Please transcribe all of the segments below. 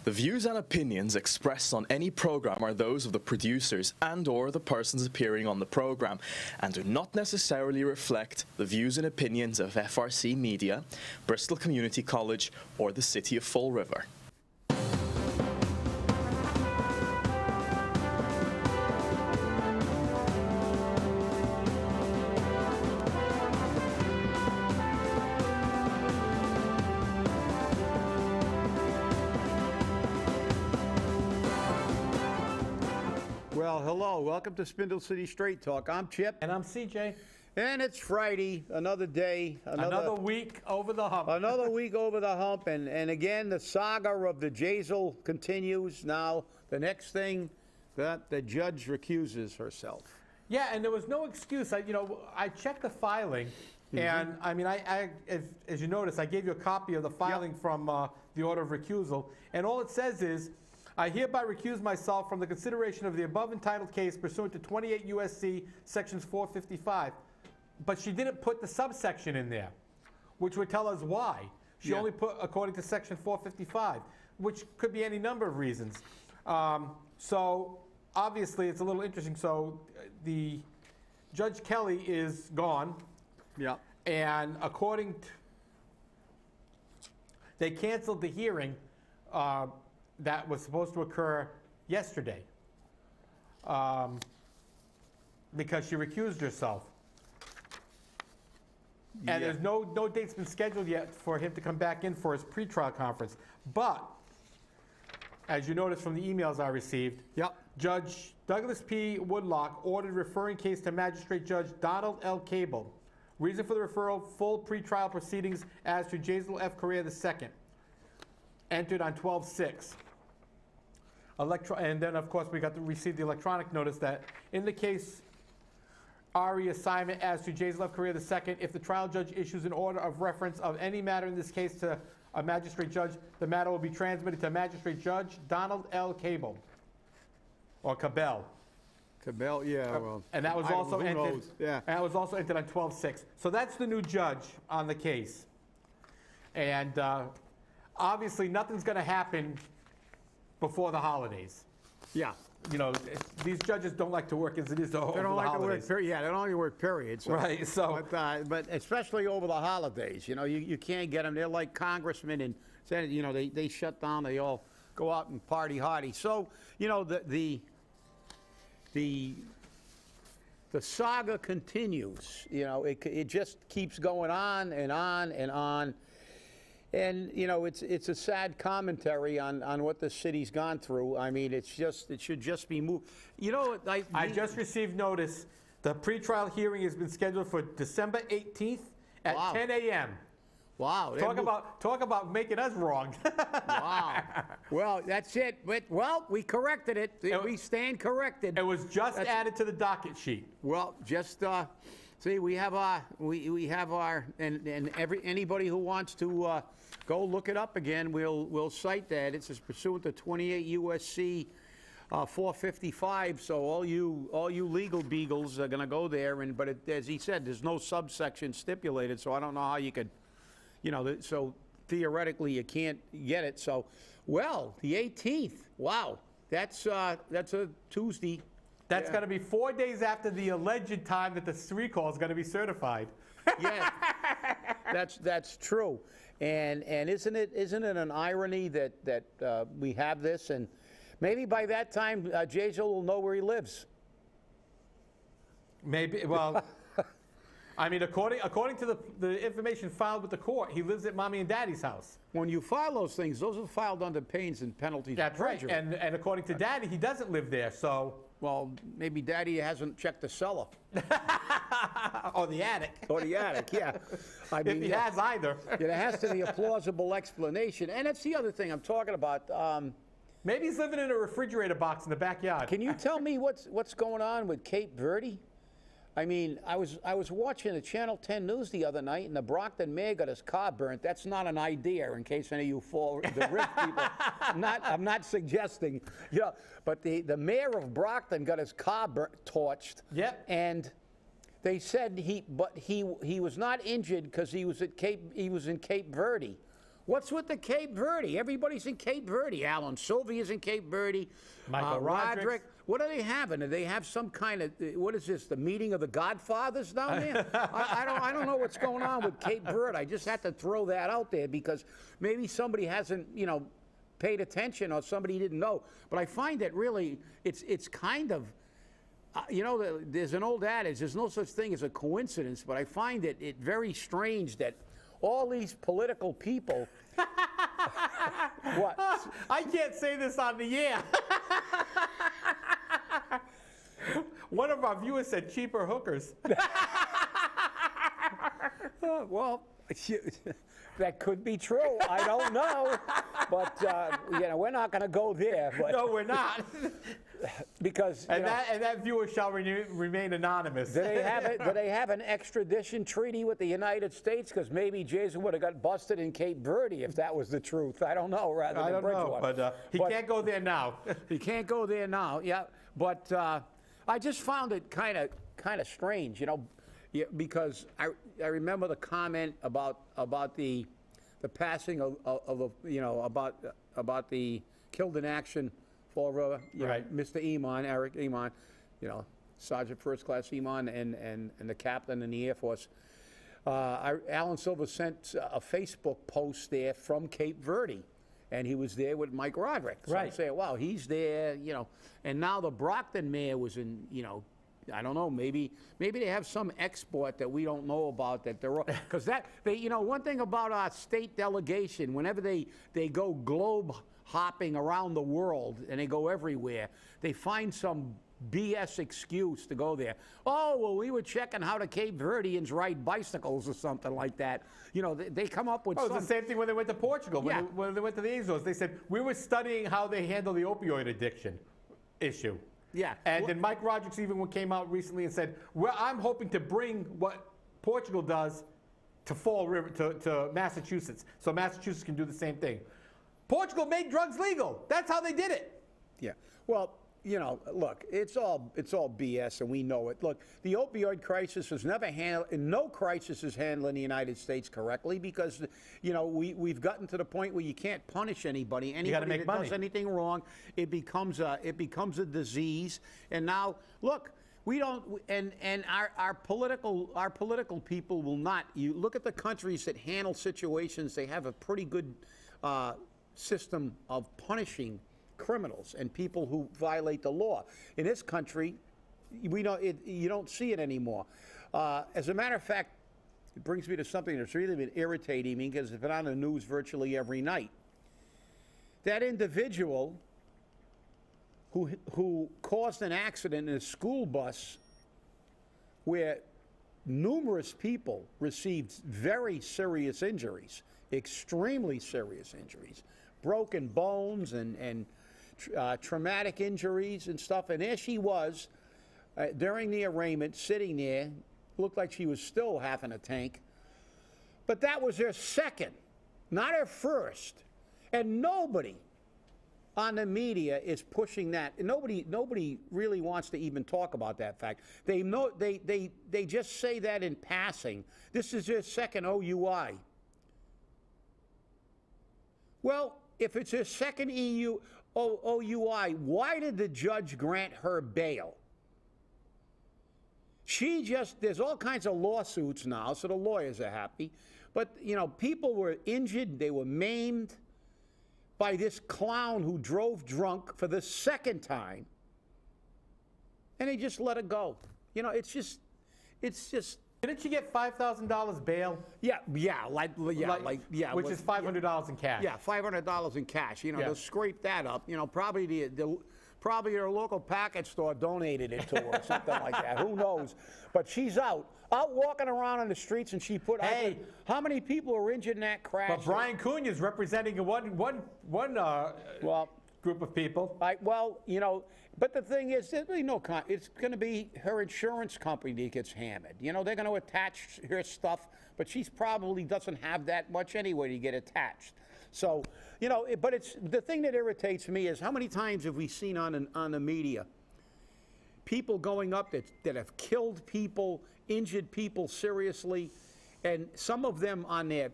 The views and opinions expressed on any program are those of the producers and/or the persons appearing on the program and do not necessarily reflect the views and opinions of FRC Media, Bristol Community College, or the City of Fall River. Well, hello. Welcome to Spindle City Straight Talk. I'm Chip. And I'm CJ. And it's Friday, another day. Another week over the hump. Another week over the hump. And again, the saga of the Jazel continues. Now, the next thing, that the judge recuses herself. Yeah, and there was no excuse. I checked the filing, and I mean, as you notice, I gave you a copy of the filing from the order of recusal, and all it says is, I hereby recuse myself from the consideration of the above entitled case pursuant to 28 U.S.C. sections 455. But she didn't put the subsection in there, which would tell us why. She only put according to section 455, which could be any number of reasons. So obviously it's a little interesting. So the Judge Kelly is gone. Yeah. And according to, they canceled the hearing that was supposed to occur yesterday because she recused herself. And there's no date's been scheduled yet for him to come back in for his pretrial conference. But, as you noticed from the emails I received, Judge Douglas P. Woodlock ordered referring case to Magistrate Judge Donald L. Cable. Reason for the referral, full pretrial proceedings as to Jazel F. Correa II. Entered on 12/6. And then, of course, we got to receive the electronic notice that in the case RE assignment as to Jazel F. Correa II, if the trial judge issues an order of reference of any matter in this case to a magistrate judge, the matter will be transmitted to Magistrate Judge Donald L. Cable, or Cabell. Cabell, yeah, well. And that was also entered. And that was also entered on 12/6. So that's the new judge on the case. And obviously, nothing's going to happen before the holidays. Yeah. You know, these judges don't like to work as it is over the holidays. They don't like to work, they don't like to work, period. So, right, so. But especially over the holidays, you know, you can't get them. They're like congressmen and, you know, they shut down, they all go out and party hardy. So, you know, the saga continues. You know, it just keeps going on and on and on. And, you know, it's a sad commentary on what the city's gone through. I mean, it should just be moved. You know, I just received notice. The pretrial hearing has been scheduled for December 18th at 10 a.m. Wow. Talk about making us wrong. Wow. Well, that's it. Well, we corrected it. We stand corrected. It was just added to the docket sheet. Well, just see, we have our anybody who wants to go look it up again, we'll cite that. It's pursuant to 28 U.S.C. 455. So all you legal beagles are going to go there, but as he said, there's no subsection stipulated. So I don't know how you could, you know, so theoretically you can't get it. So, well, the 18th. Wow, that's a Tuesday. That's going to be 4 days after the alleged time that the recall is going to be certified. Yeah, that's true. And isn't it an irony that we have this, and maybe by that time Jazel will know where he lives. Maybe. Well, I mean, according to the information filed with the court, he lives at Mommy and Daddy's house. When you file those things, those are filed under pains and penalties. That's right. And according to Daddy, he doesn't live there. So. Well, maybe Daddy hasn't checked the cellar. Or the attic. Or the attic, yeah. I mean, if he has either. There has to be a plausible explanation. And that's the other thing I'm talking about. Maybe he's living in a refrigerator box in the backyard. Can you tell me what's going on with Cape Verde? I mean, I was watching the Channel 10 news the other night, and the Brockton mayor got his car burnt. That's not an idea, in case any of you fall the risk people. I'm not suggesting, yeah. But the mayor of Brockton got his car torched. Yep. And they said he was not injured because he was in Cape Verde. What's with the Cape Verde? Everybody's in Cape Verde. Alan Sylvia's in Cape Verde. Michael Roderick. What are they having? Do they have some kind of, what is this, the meeting of the Godfathers down there? I don't know what's going on with Cape Verde. I just had to throw that out there because maybe somebody hasn't, you know, paid attention or somebody didn't know. But I find that really, it's kind of, you know, there's an old adage, there's no such thing as a coincidence, but I find it very strange that all these political people. What? I can't say this on the air. One of our viewers said cheaper hookers. Well, that could be true. I don't know. But, you know, we're not going to go there. But No, we're not. because, you know, that viewer shall remain anonymous. do they have an extradition treaty with the United States? Because maybe Jason would have got busted in Cape Verde if that was the truth. I don't know, rather than I don't know, Bridgewater. but he can't go there now. He can't go there now, yeah. But I just found it kind of strange, you know, because I remember the comment about the passing of you know, about the killed in action for Right. Mr. Iman, Eric Iman, you know, Sergeant First Class Iman, and the captain in the Air Force. Alan Silver sent a Facebook post there from Cape Verde, and he was there with Mike Roderick. So I'm Right. saying, wow, he's there, you know. And now the Brockton mayor was in, you know, I don't know, maybe they have some export that we don't know about that they're, because you know, one thing about our state delegation, whenever they go globe hopping around the world and they go everywhere, they find some BS excuse to go there. Oh, well, we were checking how the Cape Verdeans ride bicycles or something like that. You know, they come up with Oh, some. it's the same thing when they went to Portugal. Yeah. When they went to the Azores, they said, we were studying how they handle the opioid addiction issue. Yeah. And then Mike Roderick even came out recently and said, well, I'm hoping to bring what Portugal does to Fall River, to Massachusetts, so Massachusetts can do the same thing. Portugal made drugs legal. That's how they did it. Yeah. Well, you know, look, it's all BS, and we know it. Look, the opioid crisis was never handled, and no crisis is handled in the United States correctly because, you know, we've gotten to the point where you can't punish anybody. Anybody make that money. does anything wrong, it becomes a disease. And now, look, we don't, and our political people will not. You look at the countries that handle situations; they have a pretty good system of punishing criminals and people who violate the law. In this country, you don't see it anymore. As a matter of fact, it brings me to something that's really been irritating me because it's been on the news virtually every night. That individual who caused an accident in a school bus where numerous people received very serious injuries, extremely serious injuries, broken bones and traumatic injuries and stuff. And there she was during the arraignment, sitting there, looked like she was still half in a tank. But that was her second, not her first. And nobody on the media is pushing that. Nobody really wants to even talk about that fact. They just say that in passing. This is her second OUI. Well, if it's her second OUI, why did the judge grant her bail? There's all kinds of lawsuits now, so the lawyers are happy. But, you know, people were injured, they were maimed by this clown who drove drunk for the second time, and they just let her go. You know, it's just. Didn't she get $5,000 bail? Yeah, which is $500 in cash. Yeah, $500 in cash. You know, Yeah. they'll scrape that up. You know, probably probably her local package store donated it to her or something like that. Who knows? But she's out walking around on the streets, and she put. Hey, how many people were injured in that crash? But Brian Cunha is representing one group of people. Well, you know, but the thing is, there's really no. It's going to be her insurance company that gets hammered. You know, they're going to attach her stuff, but she's probably doesn't have that much anyway to get attached. So, you know, but it's the thing that irritates me is how many times have we seen on the media people going up that have killed people, injured people seriously, and some of them on their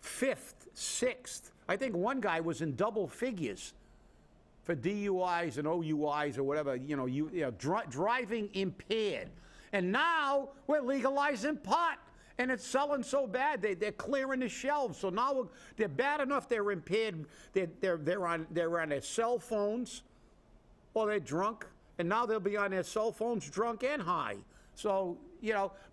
fifth sixth. I think one guy was in double figures for DUIs and OUIs or whatever, driving impaired. And now we're legalizing pot, and it's selling so bad they're clearing the shelves. So now they're bad enough they're impaired. They're on their cell phones, or they're drunk, and now they'll be on their cell phones drunk and high. So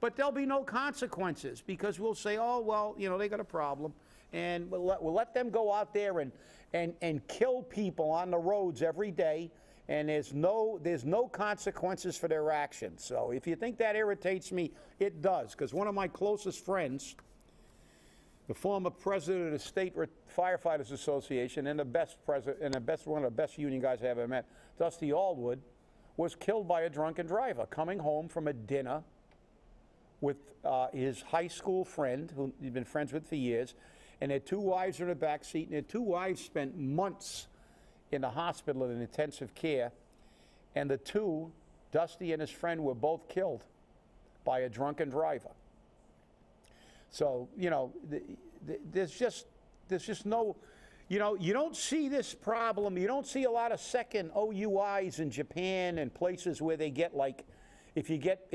but there'll be no consequences because we'll say, oh well, they got a problem, and we'll let them go out there and kill people on the roads every day. And there's no consequences for their actions. So if you think that irritates me, it does. Because one of my closest friends, the former president of the State Firefighters Association and one of the best union guys I ever met, Dusty Aldwood, was killed by a drunken driver coming home from a dinner with his high school friend, who he'd been friends with for years, and their two wives were in the back seat, and their two wives spent months in the hospital in intensive care, and the two, Dusty and his friend, were both killed by a drunken driver. So, there's just no, you don't see this problem. You don't see a lot of second OUIs in Japan and places where they get, like, if you get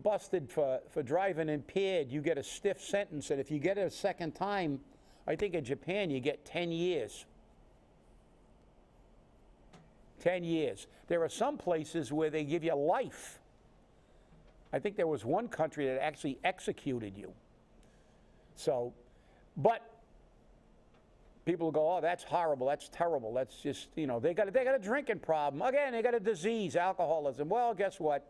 busted for driving impaired, you get a stiff sentence, and if you get it a second time, I think in Japan you get 10 years. 10 years. There are some places where they give you life. I think there was one country that actually executed you. So, but people go, oh, that's horrible, that's terrible, that's just, they got a drinking problem. Again, they got a disease, alcoholism. Well, guess what?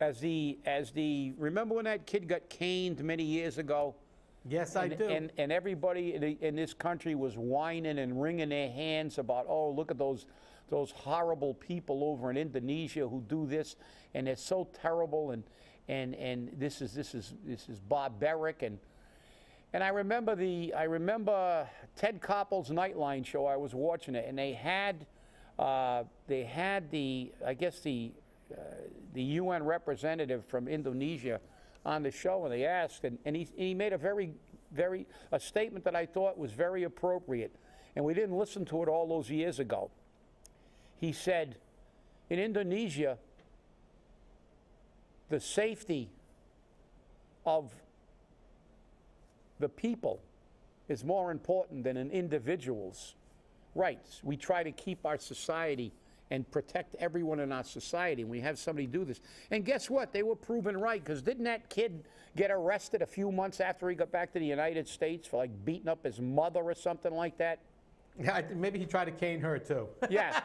Remember when that kid got caned many years ago? Yes, I do. And everybody in this country was whining and wringing their hands about, oh, look at those horrible people over in Indonesia who do this, and it's so terrible, and this is barbaric, and I remember Ted Koppel's Nightline show. I was watching it, and they had the UN representative from Indonesia on the show, and they asked, and he made a statement that I thought was very appropriate, and we didn't listen to it all those years ago. He said, in Indonesia, the safety of the people is more important than an individual's rights. We try to keep our society and protect everyone in our society, and we have somebody do this. And guess what? They were proven right, because didn't that kid get arrested a few months after he got back to the United States for, like, beating up his mother or something like that? Yeah, maybe he tried to cane her too. Yeah.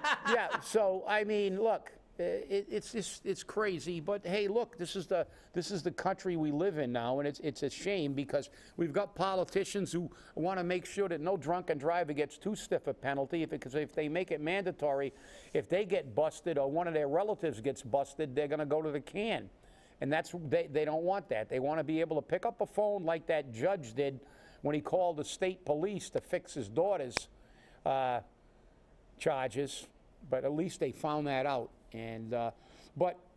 So I mean, look, it's crazy, but hey, look, this is the country we live in now, and it's a shame because we've got politicians who want to make sure that no drunken driver gets too stiff a penalty. Because if they make it mandatory, if they get busted or one of their relatives gets busted, they're going to go to the can, and they don't want that. They want to be able to pick up a phone like that judge did when he called the state police to fix his daughter's charges, but at least they found that out. And now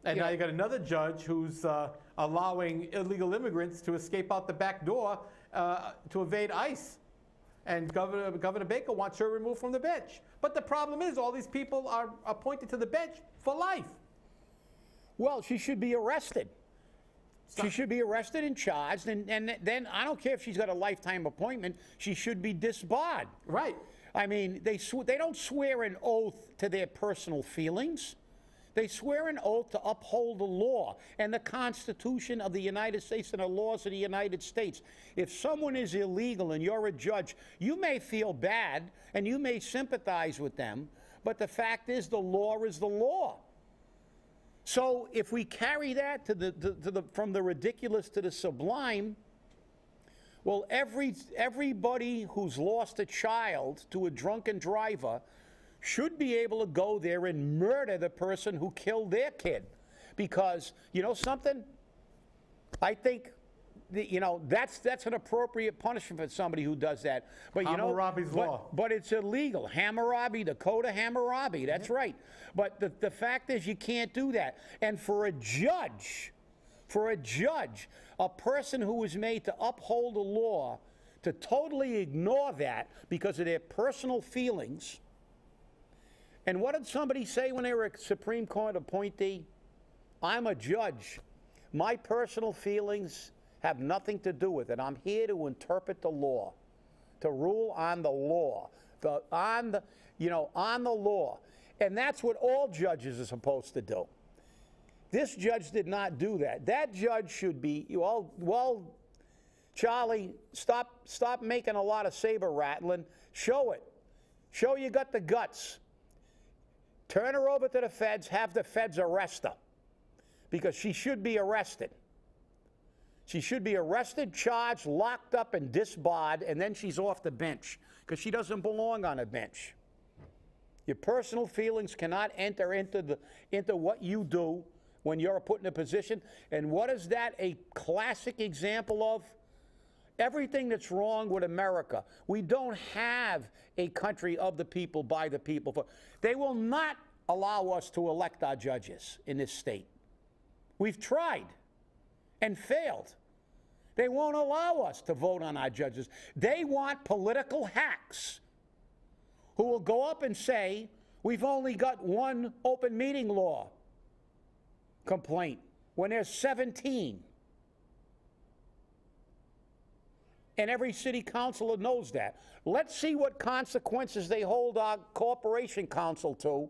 you got another judge who's allowing illegal immigrants to escape out the back door to evade ICE. And Governor Baker wants her removed from the bench. But the problem is all these people are appointed to the bench for life. Well, she should be arrested. She should be arrested and charged, and then I don't care if she's got a lifetime appointment, she should be disbarred. Right. I mean, they don't swear an oath to their personal feelings. They swear an oath to uphold the law and the Constitution of the United States and the laws of the United States. If someone is illegal and you're a judge, you may feel bad and you may sympathize with them, but the fact is the law is the law. So if we carry that from the ridiculous to the sublime, well, everybody who's lost a child to a drunken driver should be able to go there and murder the person who killed their kid. Because, you know something? I think, that's an appropriate punishment for somebody who does that. But Hammurabi's law. But it's illegal. Hammurabi, the Code of Hammurabi, that's right. But the fact is you can't do that. And for a judge For a judge, a person who was made to uphold the law, to totally ignore that because of their personal feelings. And what did somebody say when they were a Supreme Court appointee? I'm a judge. My personal feelings have nothing to do with it. I'm here to interpret the law, to rule on the law, on the law. And that's what all judges are supposed to do. This judge did not do that. That judge should be, well, Charlie, stop making a lot of saber rattling. Show it. Show you got the guts. Turn her over to the feds, have the feds arrest her. Because she should be arrested. She should be arrested, charged, locked up, and disbarred, and then she's off the bench. Because she doesn't belong on a bench. Your personal feelings cannot enter into what you do when you're put in a position. And what is that a classic example of? Everything that's wrong with America. We don't have a country of the people, by the people. They will not allow us to elect our judges in this state. We've tried and failed. They won't allow us to vote on our judges. They want political hacks who will go up and say, we've only got one open meeting law complaint when there's 17. And every city councilor knows that. Let's see what consequences they hold our corporation counsel to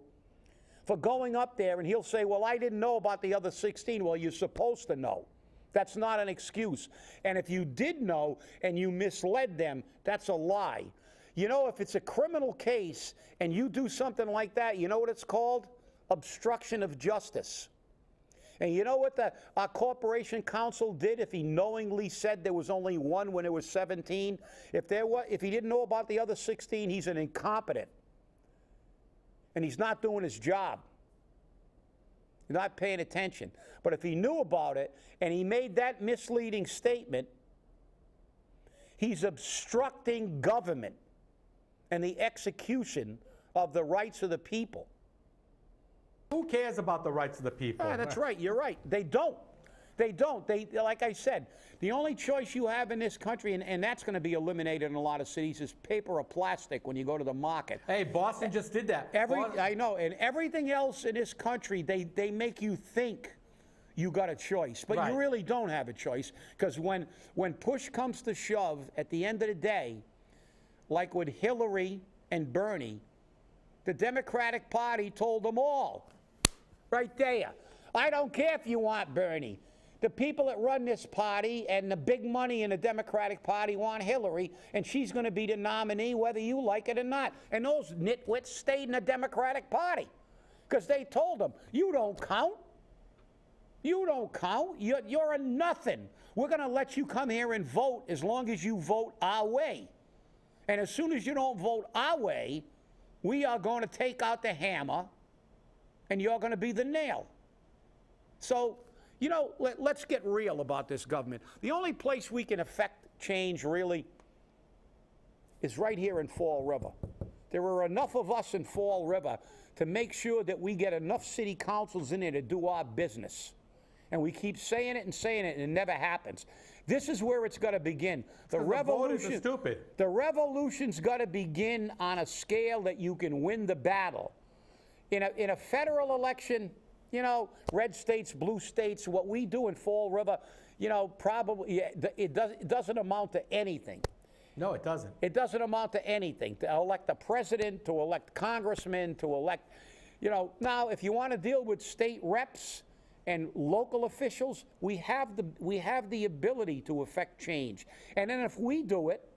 for going up there, and he'll say, well, I didn't know about the other 16. Well, you're supposed to know. That's not an excuse. And if you did know and you misled them, that's a lie. You know, if it's a criminal case and you do something like that, you know what it's called? Obstruction of justice. And you know what our corporation counsel did if he knowingly said there was only one when there was 17? If he didn't know about the other 16, he's an incompetent. And he's not doing his job. He's not paying attention. But if he knew about it and he made that misleading statement, he's obstructing government and the execution of the rights of the people. Who cares about the rights of the people? Yeah, that's right. You're right. They don't. They don't. Like I said, the only choice you have in this country, and that's going to be eliminated in a lot of cities, is paper or plastic when you go to the market. Hey, Boston just did that. I know. And everything else in this country, they make you think you got a choice. But right. You really don't have a choice. Because when push comes to shove, at the end of the day, like with Hillary and Bernie, the Democratic Party told them all, right there, I don't care if you want Bernie. The people that run this party and the big money in the Democratic Party want Hillary, and she's going to be the nominee whether you like it or not. And those nitwits stayed in the Democratic Party because they told them, you don't count. You don't count. You're a nothing. We're going to let you come here and vote as long as you vote our way. And as soon as you don't vote our way, we are going to take out the hammer and you're going to be the nail. So, you know, let's get real about this government. The only place we can affect change, really, is right here in Fall River. There are enough of us in Fall River to make sure that we get enough city councils in there to do our business. And we keep saying it, and it never happens. This is where it's got to begin. The revolution, stupid. The revolution's got to begin on a scale that you can win the battle. In a federal election, you know, red states, blue states, what we do in Fall River, you know, probably it doesn't amount to anything. No, it doesn't. It doesn't amount to anything. To elect a president, to elect congressmen, to elect, you know. Now, if you want to deal with state reps and local officials, we have the ability to affect change. And then if we do it,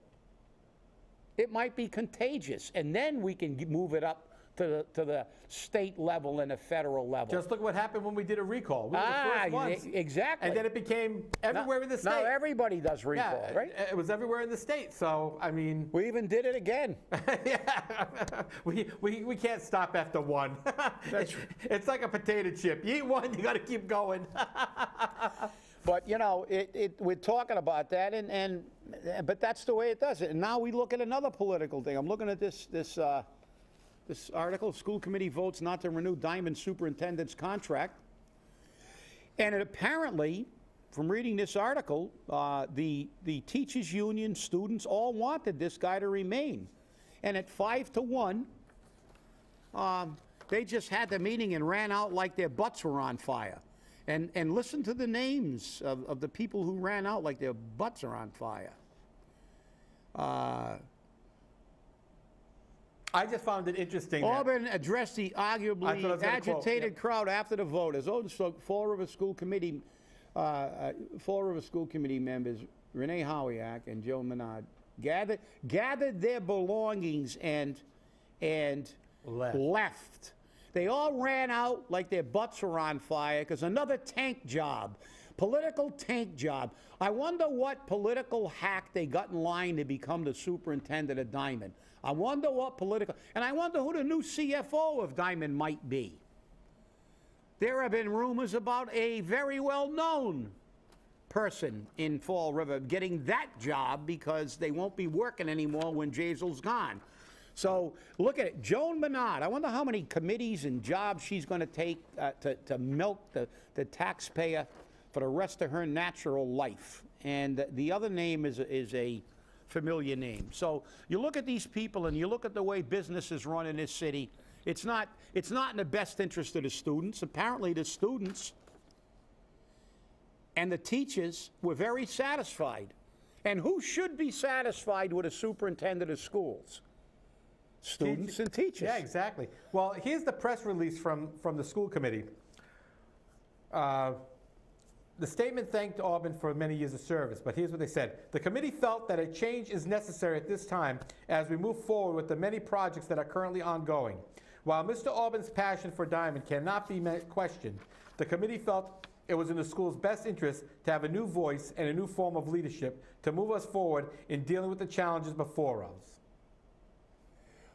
it might be contagious, and then we can move it up to the state level and the federal level. Just look what happened when we did a recall. We were the first ones. Exactly. And then it became everywhere in the state. Now everybody does recall, yeah, right? It was everywhere in the state. So, I mean... We even did it again. Yeah. We can't stop after one. It's like a potato chip. You eat one, you got to keep going. But, you know, we're talking about that, but that's the way it does it. And now we look at another political thing. I'm looking at this article, school committee votes not to renew Diamond superintendent's contract. And it apparently, from reading this article, the teachers union, students all wanted this guy to remain. And at 5-1, they just had the meeting and ran out like their butts were on fire. And listen to the names of the people who ran out like their butts are on fire. I just found it interesting. Auburn addressed the arguably agitated crowd after the vote. As Fall River School Committee members Renee Howiak and Joe Menard gathered their belongings and left. They all ran out like their butts were on fire because another tank job, political tank job. I wonder what political hack they got in line to become the superintendent of Diamond. I wonder what political, and I wonder who the new CFO of Diamond might be. There have been rumors about a very well-known person in Fall River getting that job because they won't be working anymore when Jazel's gone. So look at it. Joan Menard, I wonder how many committees and jobs she's going to take to milk the taxpayer for the rest of her natural life. And the other name is a familiar name. So you look at these people and you look at the way business is run in this city. It's not in the best interest of the students. Apparently the students and the teachers were very satisfied. And who should be satisfied with a superintendent of schools? Students and teachers. Yeah, exactly. Well, here's the press release from the school committee. The statement thanked Auburn for many years of service, but here's what they said. The committee felt that a change is necessary at this time as we move forward with the many projects that are currently ongoing. While Mr. Auburn's passion for Diamond cannot be questioned, the committee felt it was in the school's best interest to have a new voice and a new form of leadership to move us forward in dealing with the challenges before us.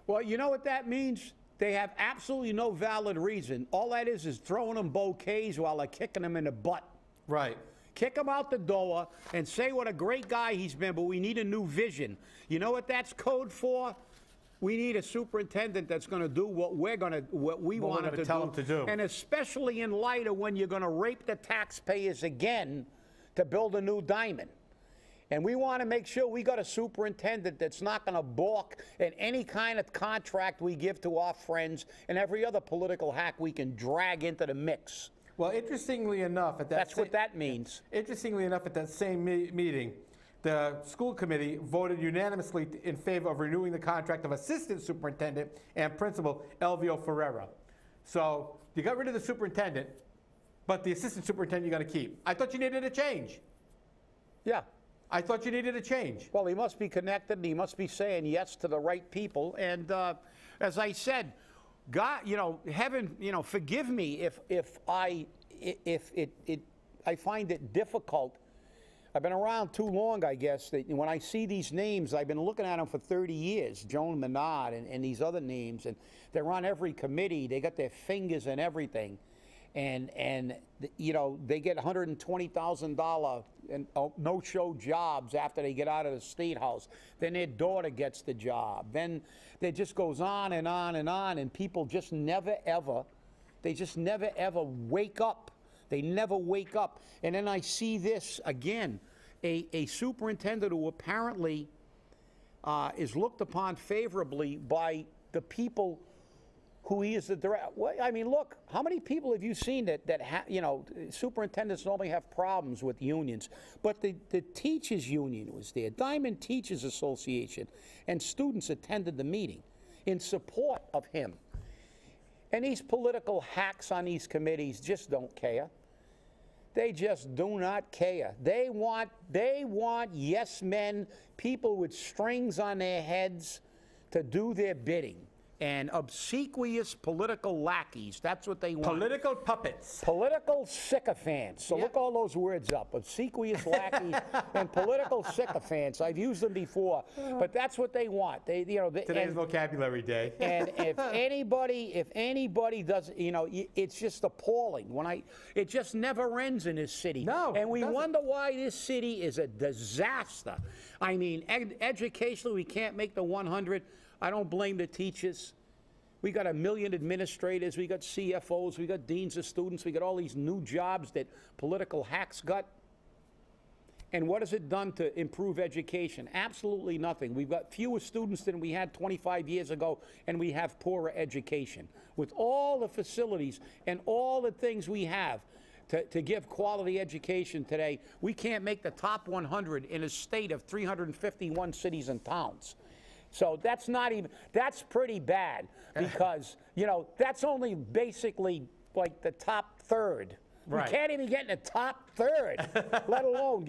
Well, you know what that means? They have absolutely no valid reason. All that is throwing them bouquets while they're kicking them in the butt. Right. Kick him out the door and say what a great guy he's been, but we need a new vision. You know what that's code for? We need a superintendent that's going to do what we want him to tell him to do. And especially in light of when you're going to rape the taxpayers again to build a new Diamond. And we want to make sure we got a superintendent that's not going to balk at any kind of contract we give to our friends and every other political hack we can drag into the mix. Well, interestingly enough, that's what that means. Interestingly enough, at that same meeting, the school committee voted unanimously in favor of renewing the contract of assistant superintendent and principal Elvio Ferreira. So you got rid of the superintendent, but the assistant superintendent you're going to keep. I thought you needed a change. Yeah. I thought you needed a change. Well, he must be connected, and he must be saying yes to the right people. And as I said, God, heaven, forgive me if I find it difficult. I've been around too long, I guess, that when I see these names, I've been looking at them for 30 years, Joan Menard and these other names, and they're on every committee. They got their fingers in everything. And they get $120,000 and no-show jobs after they get out of the State House. Then their daughter gets the job. Then it just goes on and on and on, and people just never ever wake up. They never wake up. And then I see this again, a superintendent who apparently is looked upon favorably by the people who he is the director. Well, I mean, look, how many people have you seen that superintendents normally have problems with unions, but the teachers union was there, Diamond Teachers Association, and students attended the meeting in support of him. And these political hacks on these committees just don't care. They just do not care. They want yes men, people with strings on their heads to do their bidding. And obsequious political lackeys, that's what they want. Political puppets. Political sycophants. So look all those words up, obsequious lackeys and political sycophants. I've used them before, but that's what they want. Today's vocabulary day. And if anybody does, it's just appalling. It just never ends in this city. No, and we wonder why this city is a disaster. I mean, educationally, we can't make the 100. I don't blame the teachers. We got 1 million administrators, we got CFOs, we got deans of students, we got all these new jobs that political hacks got. And what has it done to improve education? Absolutely nothing. We've got fewer students than we had 25 years ago, and we have poorer education. With all the facilities and all the things we have to give quality education today, we can't make the top 100 in a state of 351 cities and towns. So that's not even, that's pretty bad because, you know, that's only basically like the top third. Right. We can't even get in the top third, let alone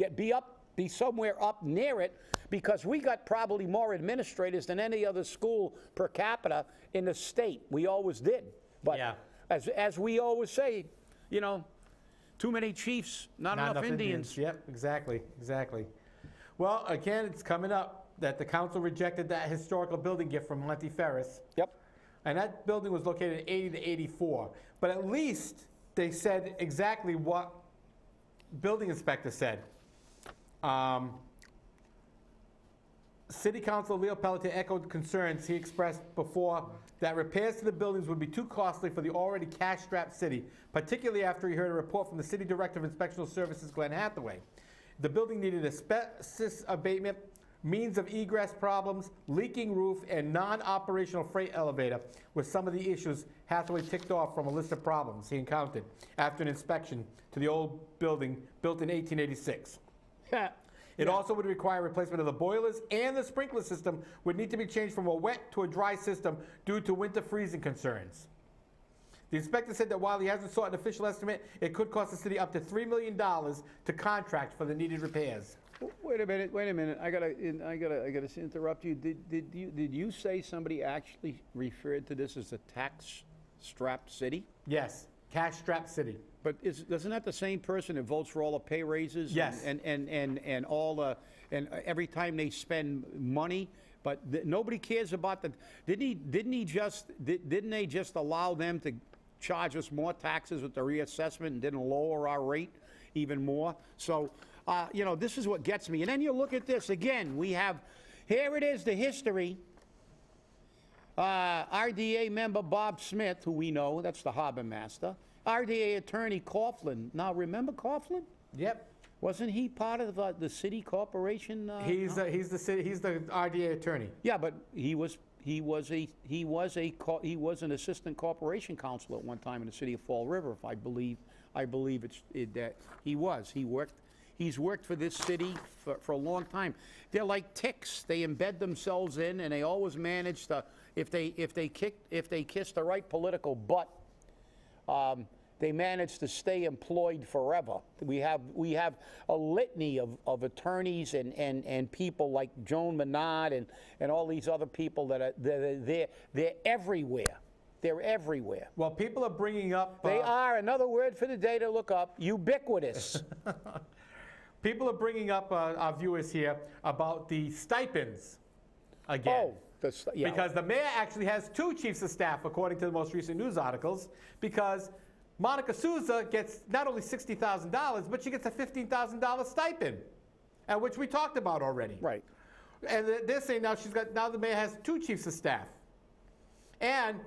be somewhere up near it, because we got probably more administrators than any other school per capita in the state. We always did. But Yeah. as we always say, you know, too many chiefs, not enough Indians. Yep, exactly, exactly. Well, again, it's coming up that the council rejected that historical building gift from Monty Ferris. Yep. And that building was located in 80 to 84. But at least they said exactly what building inspector said. City Councilor Leo Pelletin echoed concerns he expressed before that repairs to the buildings would be too costly for the already cash-strapped city, particularly after he heard a report from the City Director of Inspectional Services, Glenn Hathaway. The building needed asbestos abatement, means of egress problems, leaking roof, and non-operational freight elevator were some of the issues Hathaway ticked off from a list of problems he encountered after an inspection to the old building built in 1886. It also would require replacement of the boilers, and the sprinkler system would need to be changed from a wet to a dry system due to winter freezing concerns. The inspector said that while he hasn't sought an official estimate, it could cost the city up to $3 million to contract for the needed repairs. Wait a minute. I gotta interrupt you. Did you say somebody actually referred to this as a tax-strapped city? Yes, cash-strapped city. But isn't that the same person that votes for all the pay raises? Yes. And all the, and every time they spend money, but nobody cares about the. Didn't they just allow them to charge us more taxes with the reassessment and didn't lower our rate even more? So. You know, this is what gets me. And then you look at this again. We have, here it is, the history. RDA member Bob Smith, who we know, that's the harbor master. RDA attorney Coughlin. Now, remember Coughlin? Yep. Wasn't he part of the city corporation? He's the RDA attorney. Yeah, but he was an assistant corporation counsel at one time in the city of Fall River. If I believe that he was. He's worked for this city for a long time. They're like ticks. They embed themselves in, and they always manage to, if they kiss the right political butt, they manage to stay employed forever. We have a litany of attorneys and people like Joan Menard and all these other people that are they're everywhere. They're everywhere. Well, people are bringing up. They are, another word for the day to look up, ubiquitous. People are bringing up, our viewers here, about the stipends again. Oh, yeah. Because the mayor actually has 2 chiefs of staff, according to the most recent news articles, because Monica Souza gets not only $60,000, but she gets a $15,000 stipend, which we talked about already. Right. And they're saying now the mayor has 2 chiefs of staff. And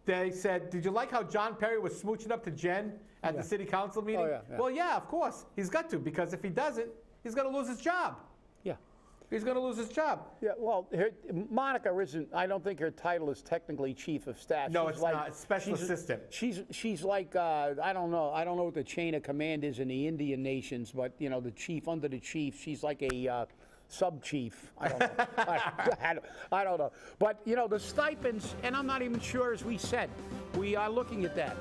they said, did you like how John Perry was smooching up to Jen at the city council meeting? Oh, yeah. Well, yeah, of course. He's got to, because if he doesn't, he's going to lose his job. Yeah. He's going to lose his job. Yeah, well, Monica isn't, I don't think her title is technically chief of staff. No, it's not. It's special assistant. She's like, I don't know what the chain of command is in the Indian nations, but, you know, the chief under the chief, she's like a sub-chief. I don't know. I don't know. But, you know, the stipends, and I'm not even sure, as we said, we are looking at that.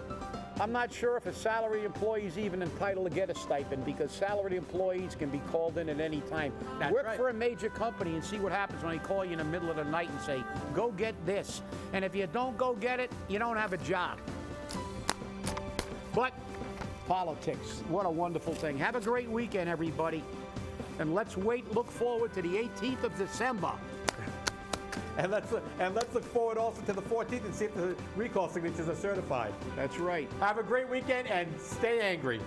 I'm not sure if a salaried employee is even entitled to get a stipend, because salaried employees can be called in at any time. Work for a major company and see what happens when they call you in the middle of the night and say, go get this. And if you don't go get it, you don't have a job. But politics, what a wonderful thing. Have a great weekend, everybody. And let's look forward to the 18th of December. And let's look forward also to the 14th and see if the recall signatures are certified. That's right. Have a great weekend and stay angry.